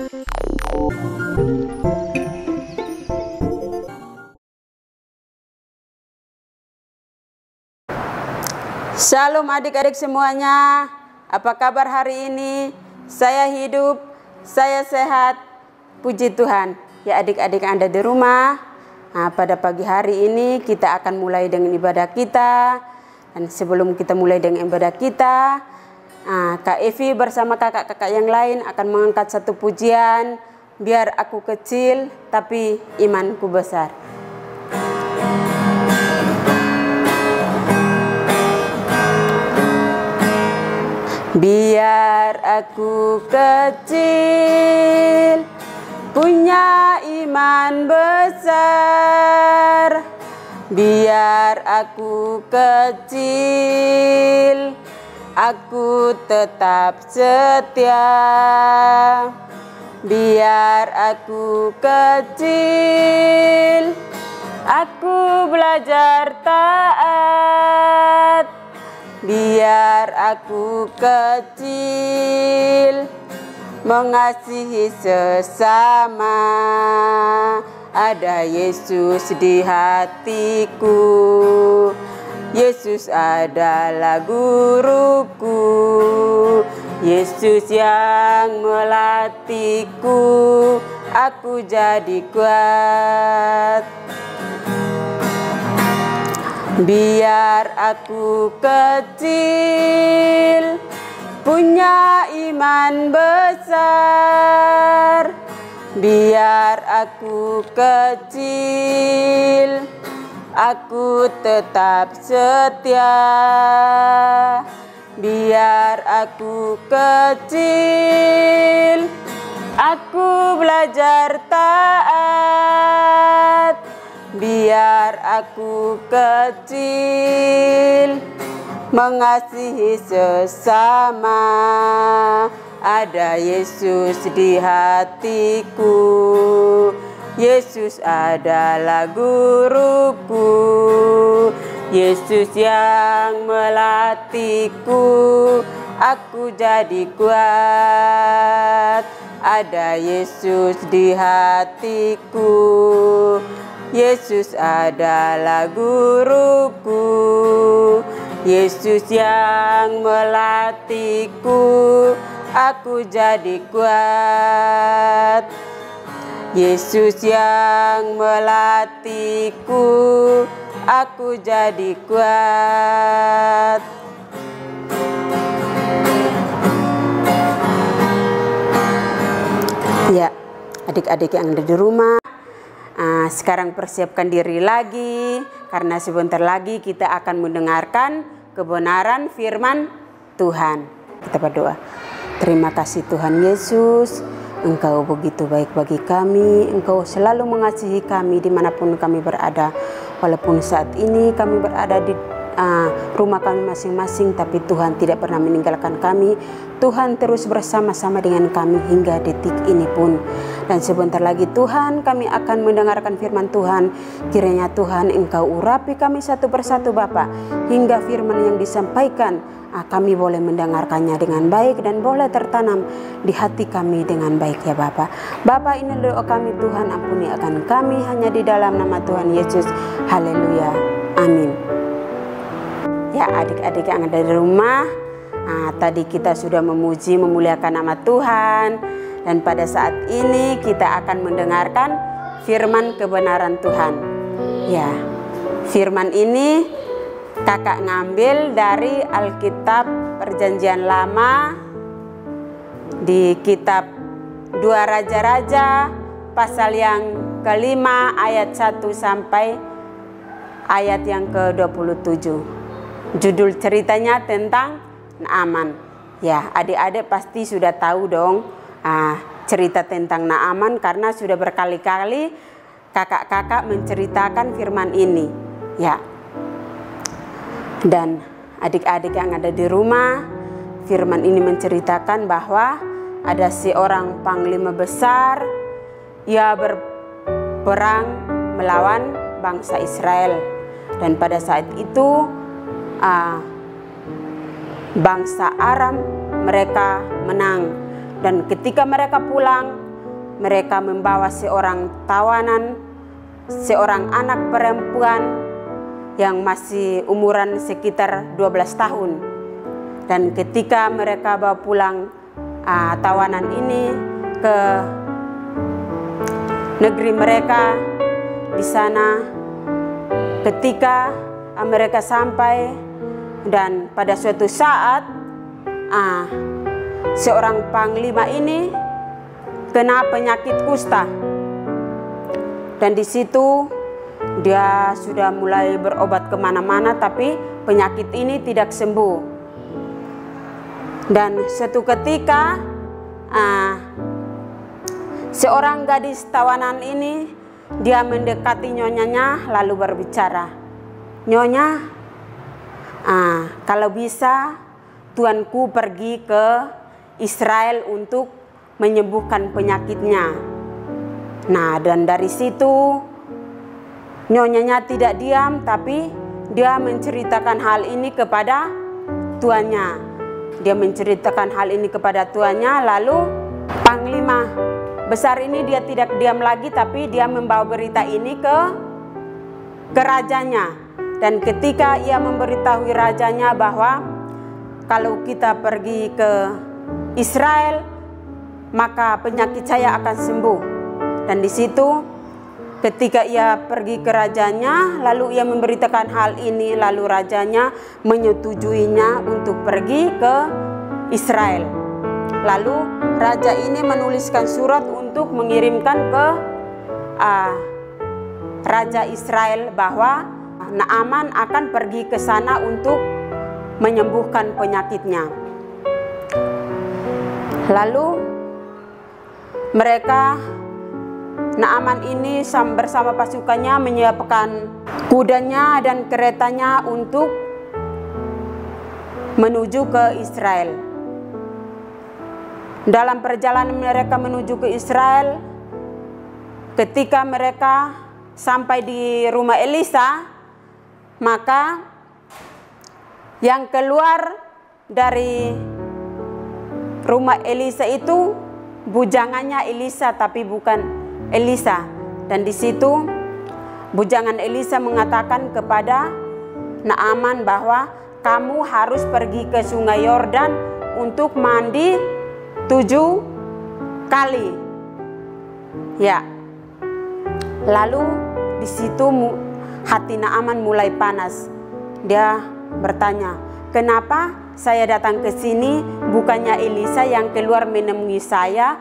Shalom adik-adik semuanya, apa kabar hari ini? Saya hidup, saya sehat, puji Tuhan. Ya adik-adik yang ada di rumah, pada pagi hari ini kita akan mulai dengan ibadah kita. Dan sebelum kita mulai dengan ibadah kita, Kak Evi bersama kakak-kakak yang lain akan mengangkat satu pujian, biar aku kecil tapi imanku besar. Biar aku kecil, punya iman besar. Biar aku kecil, aku tetap setia. Biar aku kecil, aku belajar taat. Biar aku kecil, mengasihi sesama. Ada Yesus di hatiku, Yesus adalah guruku, Yesus yang melatihku, aku jadi kuat. Biar aku kecil, punya iman besar. Biar aku kecil, aku tetap setia. Biar aku kecil, aku belajar taat. Biar aku kecil, mengasihi sesama. Ada Yesus di hatiku, Yesus adalah guruku, Yesus yang melatihku, aku jadi kuat. Ada Yesus di hatiku, Yesus adalah guruku, Yesus yang melatihku, aku jadi kuat. Yesus yang melatihku, aku jadi kuat. Ya, adik-adik yang ada di rumah, sekarang persiapkan diri lagi, karena sebentar lagi kita akan mendengarkan kebenaran firman Tuhan. Kita berdoa. Terima kasih Tuhan Yesus, Engkau begitu baik bagi kami, Engkau selalu mengasihi kami dimanapun kami berada. Walaupun saat ini kami berada di rumah kami masing-masing, tapi Tuhan tidak pernah meninggalkan kami. Tuhan terus bersama-sama dengan kami hingga detik ini pun. Dan sebentar lagi Tuhan kami akan mendengarkan firman Tuhan. Kiranya Tuhan Engkau urapi kami satu persatu Bapa, hingga firman yang disampaikan kami boleh mendengarkannya dengan baik dan boleh tertanam di hati kami dengan baik ya Bapa. Bapa, ini doa kami Tuhan, ampuni akan kami hanya di dalam nama Tuhan Yesus. Haleluya. Amin. Ya adik-adik yang ada di rumah, tadi kita sudah memuji memuliakan nama Tuhan, dan pada saat ini kita akan mendengarkan firman kebenaran Tuhan. Ya, firman ini kakak ngambil dari Alkitab Perjanjian Lama, di kitab 2 Raja-Raja pasal yang kelima ayat 1 sampai ayat yang ke-27. Judul ceritanya tentang Naaman. Ya, adik-adik pasti sudah tahu dong cerita tentang Naaman, karena sudah berkali-kali kakak-kakak menceritakan firman ini. Ya. Dan adik-adik yang ada di rumah, firman ini menceritakan bahwa ada seorang panglima besar, ia berperang melawan bangsa Israel. Dan pada saat itu bangsa Aram mereka menang, dan ketika mereka pulang mereka membawa seorang tawanan, seorang anak perempuan yang masih umuran sekitar 12 tahun. Dan ketika mereka bawa pulang tawanan ini ke negeri mereka, di sana ketika mereka sampai dan pada suatu saat seorang panglima ini kena penyakit kusta, dan di situ dia sudah mulai berobat kemana-mana, tapi penyakit ini tidak sembuh. Dan suatu ketika seorang gadis tawanan ini dia mendekati nyonyanya lalu berbicara, "Nyonya, kalau bisa tuanku pergi ke Israel untuk menyembuhkan penyakitnya." Nah, dan dari situ nyonyanya tidak diam, tapi dia menceritakan hal ini kepada tuannya. Dia menceritakan hal ini kepada tuannya, lalu panglima besar ini dia tidak diam lagi, tapi dia membawa berita ini ke rajanya. Dan ketika ia memberitahu rajanya bahwa kalau kita pergi ke Israel, maka penyakit saya akan sembuh. Dan di situ ketika ia pergi ke rajanya, lalu ia memberitakan hal ini, lalu rajanya menyetujuinya untuk pergi ke Israel. Lalu raja ini menuliskan surat untuk mengirimkan ke raja Israel bahwa Naaman akan pergi ke sana untuk menyembuhkan penyakitnya. Lalu Naaman ini bersama pasukannya menyiapkan kudanya dan keretanya untuk menuju ke Israel. Dalam perjalanan mereka menuju ke Israel, ketika mereka sampai di rumah Elisa, maka yang keluar dari rumah Elisa itu bujangannya Elisa, tapi bukan Elisa. Dan di situ bujangan Elisa mengatakan kepada Naaman bahwa kamu harus pergi ke Sungai Yordan untuk mandi 7 kali. Ya. Lalu di situ hati Naaman mulai panas. Dia bertanya, "Kenapa saya datang ke sini bukannya Elisa yang keluar menemui saya,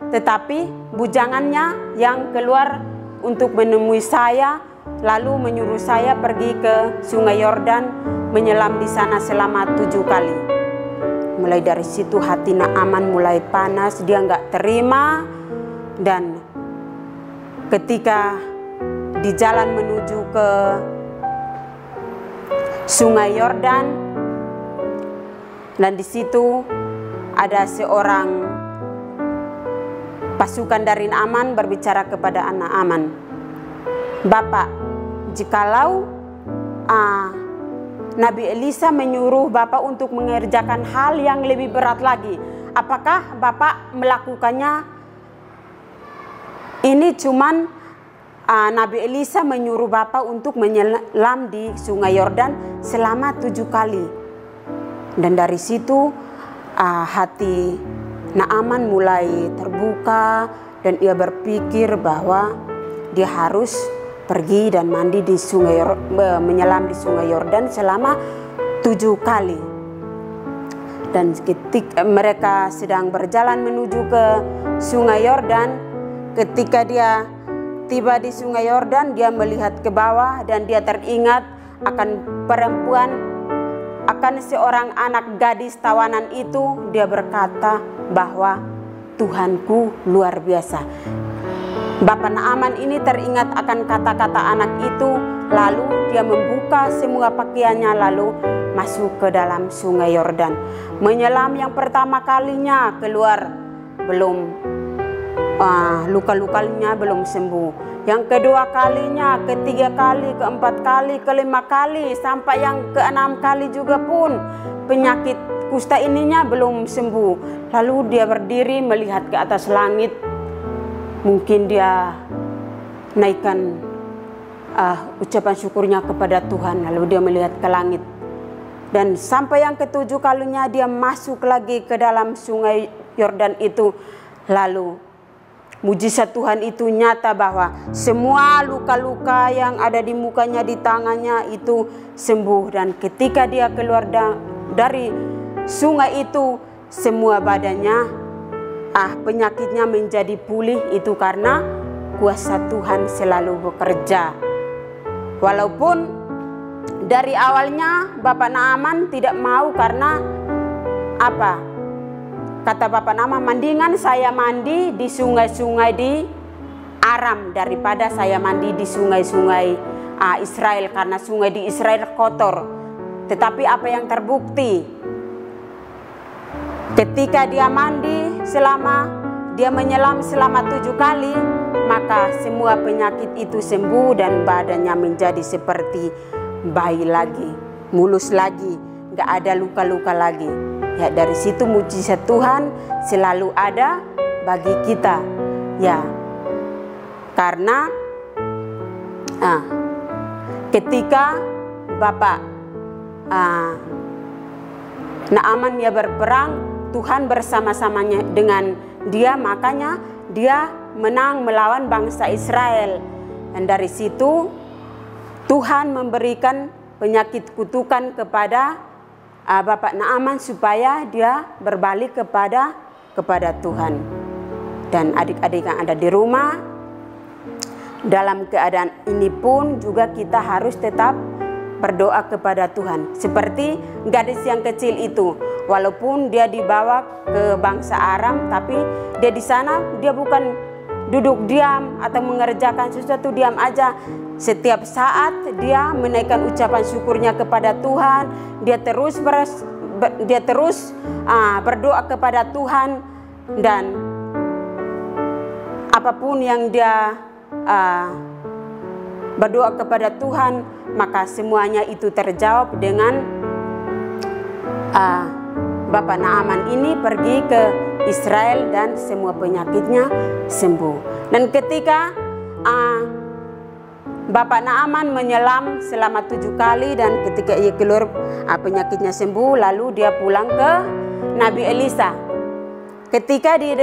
tetapi bujangannya yang keluar untuk menemui saya, lalu menyuruh saya pergi ke Sungai Yordan menyelam di sana selama 7 kali." Mulai dari situ hati Naaman mulai panas, dia nggak terima. Dan ketika di jalan menuju ke Sungai Yordan, dan di situ ada seorang pasukan dari Naaman berbicara kepada Naaman, "Bapak, jikalau Nabi Elisa menyuruh Bapak untuk mengerjakan hal yang lebih berat lagi, apakah Bapak melakukannya? Ini cuman Nabi Elisa menyuruh Bapak untuk menyelam di Sungai Yordan selama 7 kali." Dan dari situ hati Naaman mulai terbuka dan ia berpikir bahwa dia harus pergi dan mandi di menyelam di Sungai Yordan selama 7 kali. Dan ketika mereka sedang berjalan menuju ke Sungai Yordan, ketika dia tiba di Sungai Yordan, dia melihat ke bawah dan dia teringat akan akan seorang anak gadis tawanan itu. Dia berkata bahwa Tuhanku luar biasa. Bapak Naaman ini teringat akan kata-kata anak itu, lalu dia membuka semua pakaiannya lalu masuk ke dalam Sungai Yordan. Menyelam yang pertama kalinya keluar belum luka-lukanya belum sembuh. Yang kedua kalinya, ketiga kali, keempat kali, kelima kali, sampai yang keenam kali juga pun penyakit kusta ininya belum sembuh. Lalu dia berdiri melihat ke atas langit mungkin dia naikkan ucapan syukurnya kepada Tuhan, lalu dia melihat ke langit. Dan sampai yang ketujuh kalinya dia masuk lagi ke dalam sungai Yordan itu. Lalu mujizat Tuhan itu nyata bahwa semua luka-luka yang ada di mukanya, di tangannya itu sembuh. Dan ketika dia keluar dari sungai itu, semua badannya penyakitnya menjadi pulih. Itu karena kuasa Tuhan selalu bekerja. Walaupun dari awalnya Bapak Naaman tidak mau, karena apa? Kata Bapak Naaman, mendingan saya mandi di sungai-sungai di Aram daripada saya mandi di sungai-sungai Israel, karena sungai di Israel kotor. Tetapi apa yang terbukti? Ketika dia mandi dia menyelam selama 7 kali, maka semua penyakit itu sembuh dan badannya menjadi seperti bayi lagi, mulus lagi, gak ada luka-luka lagi. Ya, dari situ mujizat Tuhan selalu ada bagi kita. Ya, karena ketika Bapak Naaman dia berperang, Tuhan bersama-samanya dengan dia, makanya dia menang melawan bangsa Israel. Dan dari situ Tuhan memberikan penyakit kutukan kepada Bapak Naaman supaya dia berbalik kepada Tuhan. Dan adik-adik yang ada di rumah, dalam keadaan ini pun juga kita harus tetap berdoa kepada Tuhan. Seperti gadis yang kecil itu, walaupun dia dibawa ke bangsa Aram, tapi dia di sana dia bukan duduk diam atau mengerjakan sesuatu diam aja. Setiap saat dia menaikkan ucapan syukurnya kepada Tuhan. Dia terus berdoa kepada Tuhan, dan apapun yang dia berdoa kepada Tuhan, maka semuanya itu terjawab dengan Bapak Naaman ini pergi ke Israel dan semua penyakitnya sembuh. Dan ketika Bapak Naaman menyelam selama 7 kali, dan ketika ia keluar penyakitnya sembuh, lalu dia pulang ke Nabi Elisa. Ketika di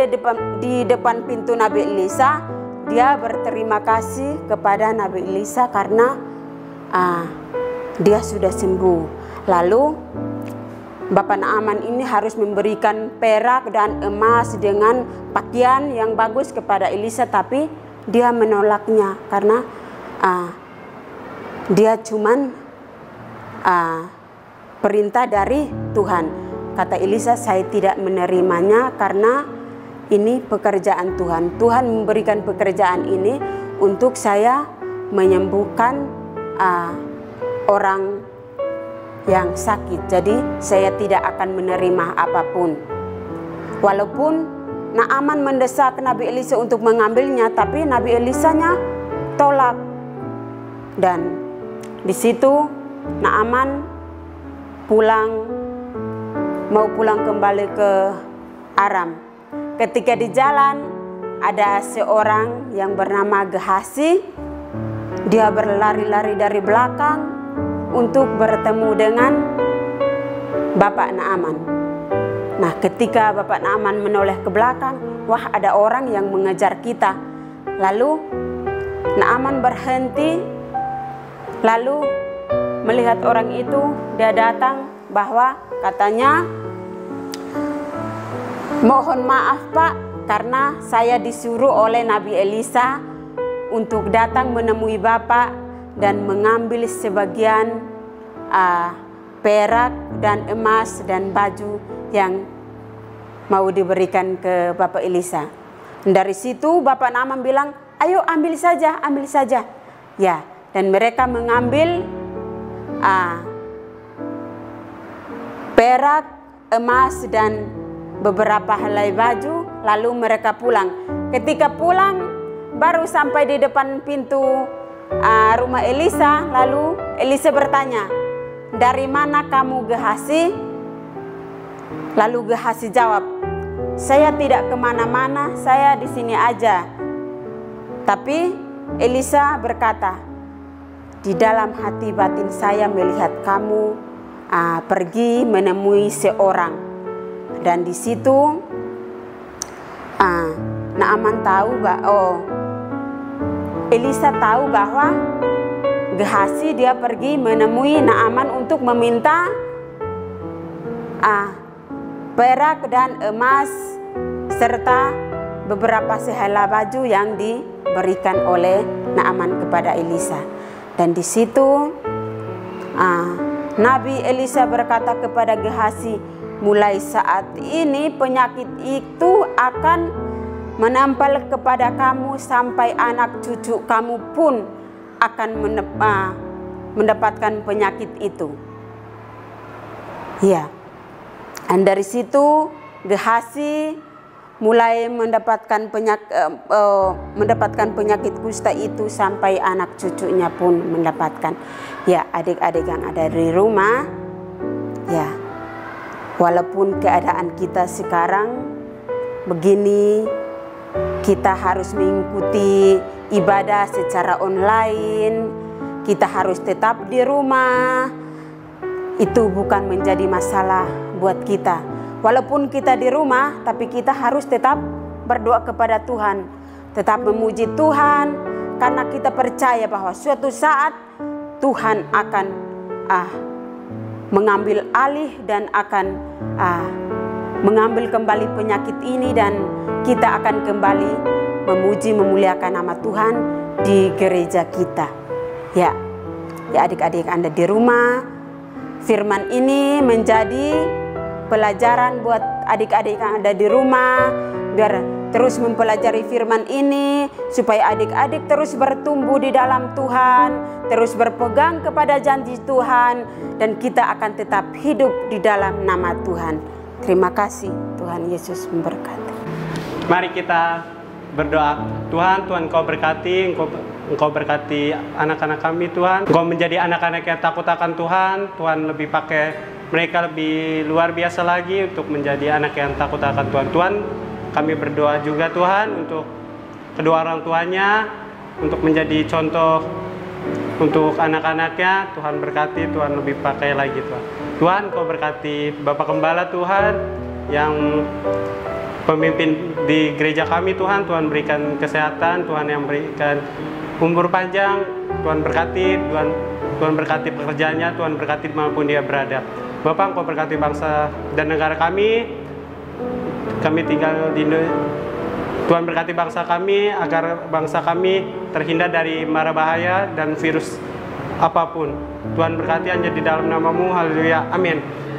depan pintu Nabi Elisa, dia berterima kasih kepada Nabi Elisa karena dia sudah sembuh. Lalu Bapak Naaman ini harus memberikan perak dan emas dengan pakaian yang bagus kepada Elisa, tapi dia menolaknya karena dia cuman perintah dari Tuhan. Kata Elisa, saya tidak menerimanya karena ini pekerjaan Tuhan. Tuhan memberikan pekerjaan ini untuk saya menyembuhkan orang yang sakit. Jadi saya tidak akan menerima apapun. Walaupun Naaman mendesak Nabi Elisa untuk mengambilnya, tapi Nabi Elisanya tolak. Dan di situ Naaman mau pulang kembali ke Aram. Ketika di jalan ada seorang yang bernama Gehasi. Dia berlari-lari dari belakang untuk bertemu dengan Bapak Naaman. Nah, ketika Bapak Naaman menoleh ke belakang, wah, ada orang yang mengejar kita. Lalu Naaman berhenti. Lalu melihat orang itu, dia datang bahwa katanya, mohon maaf Pak, karena saya disuruh oleh Nabi Elisa untuk datang menemui Bapak dan mengambil sebagian perak dan emas dan baju yang mau diberikan ke Bapak Elisa. Dari situ Bapak Naaman bilang, ayo ambil saja. Ya. Dan mereka mengambil perak, emas, dan beberapa helai baju. Lalu mereka pulang. Ketika pulang, baru sampai di depan pintu rumah Elisa. Lalu Elisa bertanya, dari mana kamu Gehasi? Lalu Gehasi jawab, saya tidak kemana-mana, saya di sini aja. Tapi Elisa berkata, di dalam hati batin saya melihat kamu pergi menemui seorang. Dan di situ Naaman tahu Elisa tahu bahwa Gehazi dia pergi menemui Naaman untuk meminta perak dan emas serta beberapa sehelai baju yang diberikan oleh Naaman kepada Elisa. Dan di situ Nabi Elisa berkata kepada Gehazi, mulai saat ini penyakit itu akan menempel kepada kamu sampai anak cucu kamu pun akan mendapatkan penyakit itu. Ya. Dan dari situ Gehazi mulai mendapatkan penyakit kusta itu sampai anak cucunya pun mendapatkan. Ya, adik-adik yang ada di rumah, ya, walaupun keadaan kita sekarang begini, kita harus mengikuti ibadah secara online, kita harus tetap di rumah, itu bukan menjadi masalah buat kita. Walaupun kita di rumah, tapi kita harus tetap berdoa kepada Tuhan, tetap memuji Tuhan, karena kita percaya bahwa suatu saat Tuhan akan mengambil alih dan akan mengambil kembali penyakit ini, dan kita akan kembali memuji memuliakan nama Tuhan di gereja kita. Ya, adik-adik Anda di rumah, firman ini menjadi pelajaran buat adik-adik yang ada di rumah, biar terus mempelajari firman ini supaya adik-adik terus bertumbuh di dalam Tuhan, terus berpegang kepada janji Tuhan, dan kita akan tetap hidup di dalam nama Tuhan. Terima kasih, Tuhan Yesus memberkati. Mari kita berdoa. Tuhan Engkau berkati, Engkau berkati anak-anak kami Tuhan. Engkau menjadi anak-anak yang takut akan Tuhan. Tuhan lebih pakai mereka lebih luar biasa lagi untuk menjadi anak yang takut akan Tuhan. Tuhan, kami berdoa juga Tuhan untuk kedua orang tuanya, untuk menjadi contoh untuk anak-anaknya. Tuhan berkati, Tuhan lebih pakai lagi Tuhan. Tuhan, Kau berkati Bapak Gembala Tuhan yang pemimpin di gereja kami Tuhan. Tuhan berikan kesehatan, Tuhan yang berikan umur panjang. Tuhan berkati, Tuhan berkati pekerjaannya, Tuhan berkati dimanapun dia berada. Bapak, Engkau berkati bangsa dan negara kami tinggal di Tuhan berkati bangsa kami, agar bangsa kami terhindar dari mara bahaya dan virus apapun. Tuhan berkati hanya di dalam nama-Mu, haleluya, amin.